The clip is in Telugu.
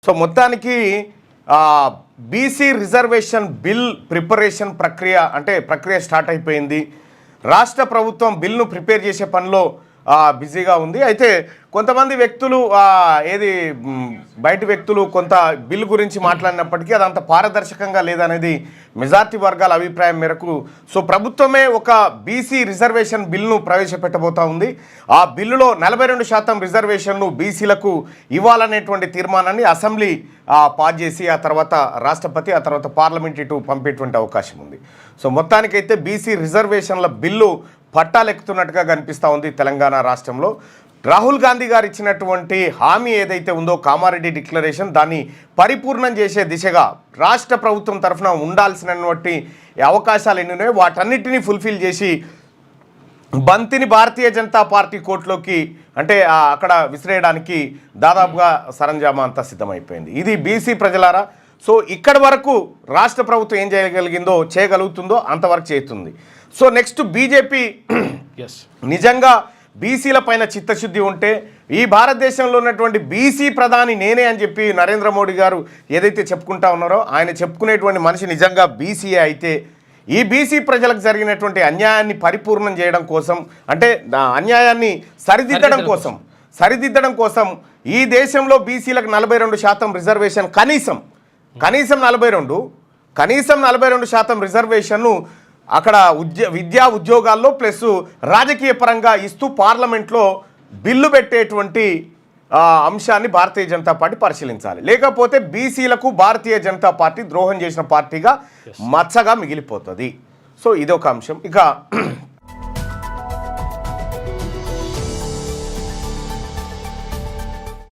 సో మొత్తానికి బీసీ రిజర్వేషన్ బిల్ ప్రిపరేషన్ ప్రక్రియ స్టార్ట్ అయిపోయింది. రాష్ట్ర ప్రభుత్వం బిల్ను ప్రిపేర్ చేసే పనిలో బిజీగా ఉంది. అయితే కొంతమంది వ్యక్తులు బయట వ్యక్తులు కొంత బిల్ గురించి మాట్లాడినప్పటికీ అదంత పారదర్శకంగా లేదనేది మెజార్టీ వర్గాల అభిప్రాయం మేరకు సో ప్రభుత్వమే ఒక బీసీ రిజర్వేషన్ బిల్ను ప్రవేశపెట్టబోతా ఉంది. ఆ బిల్లులో 42% రిజర్వేషన్ను బీసీలకు ఇవ్వాలనేటువంటి తీర్మానాన్ని అసెంబ్లీ పాస్ చేసి ఆ తర్వాత రాష్ట్రపతి ఆ తర్వాత పార్లమెంట్ ఇటు పంపేటువంటి అవకాశం ఉంది. సో మొత్తానికైతే బీసీ రిజర్వేషన్ల బిల్లు పట్టాలెక్కుతున్నట్టుగా కనిపిస్తూ ఉంది తెలంగాణ రాష్ట్రంలో. రాహుల్ గాంధీ గారు ఇచ్చినటువంటి హామీ ఏదైతే ఉందో కామారెడ్డి డిక్లరేషన్ దాన్ని పరిపూర్ణం చేసే దిశగా రాష్ట్ర ప్రభుత్వం తరఫున ఉండాల్సినటువంటి అవకాశాలు ఎన్ని ఉన్నాయో వాటన్నిటినీ ఫుల్ఫిల్ చేసి బంతిని భారతీయ జనతా పార్టీ కోర్టులోకి అంటే అక్కడ విసిరేయడానికి దాదాపుగా సరంజామా అంతా సిద్ధమైపోయింది. ఇది బీసీ ప్రజలారా. సో ఇక్కడి వరకు రాష్ట్ర ప్రభుత్వం ఏం చేయగలుగుతుందో అంతవరకు చేస్తుంది. సో నెక్స్ట్ బీజేపీ నిజంగా బీసీల పైన చిత్తశుద్ధి ఉంటే ఈ భారతదేశంలో ఉన్నటువంటి బీసీ ప్రధాని నేనే అని చెప్పి నరేంద్ర మోడీ గారు ఏదైతే చెప్పుకుంటా ఉన్నారో ఆయన చెప్పుకునేటువంటి మనిషి నిజంగా బీసీఏ అయితే ఈ బీసీ ప్రజలకు జరిగినటువంటి అన్యాయాన్ని పరిపూర్ణం చేయడం కోసం అంటే అన్యాయాన్ని సరిదిద్దడం కోసం ఈ దేశంలో బీసీలకు 42% రిజర్వేషన్ కనీసం 42% రిజర్వేషన్ను అక్కడ విద్యా ఉద్యోగాల్లో ప్లస్ రాజకీయ పరంగా ఇస్తూ పార్లమెంట్లో బిల్లు పెట్టేటువంటి అంశాన్ని భారతీయ జనతా పార్టీ పరిశీలించాలి. లేకపోతే బీసీలకు భారతీయ జనతా పార్టీ ద్రోహం చేసిన పార్టీగా మచ్చగా మిగిలిపోతుంది. సో ఇదొక అంశం. ఇక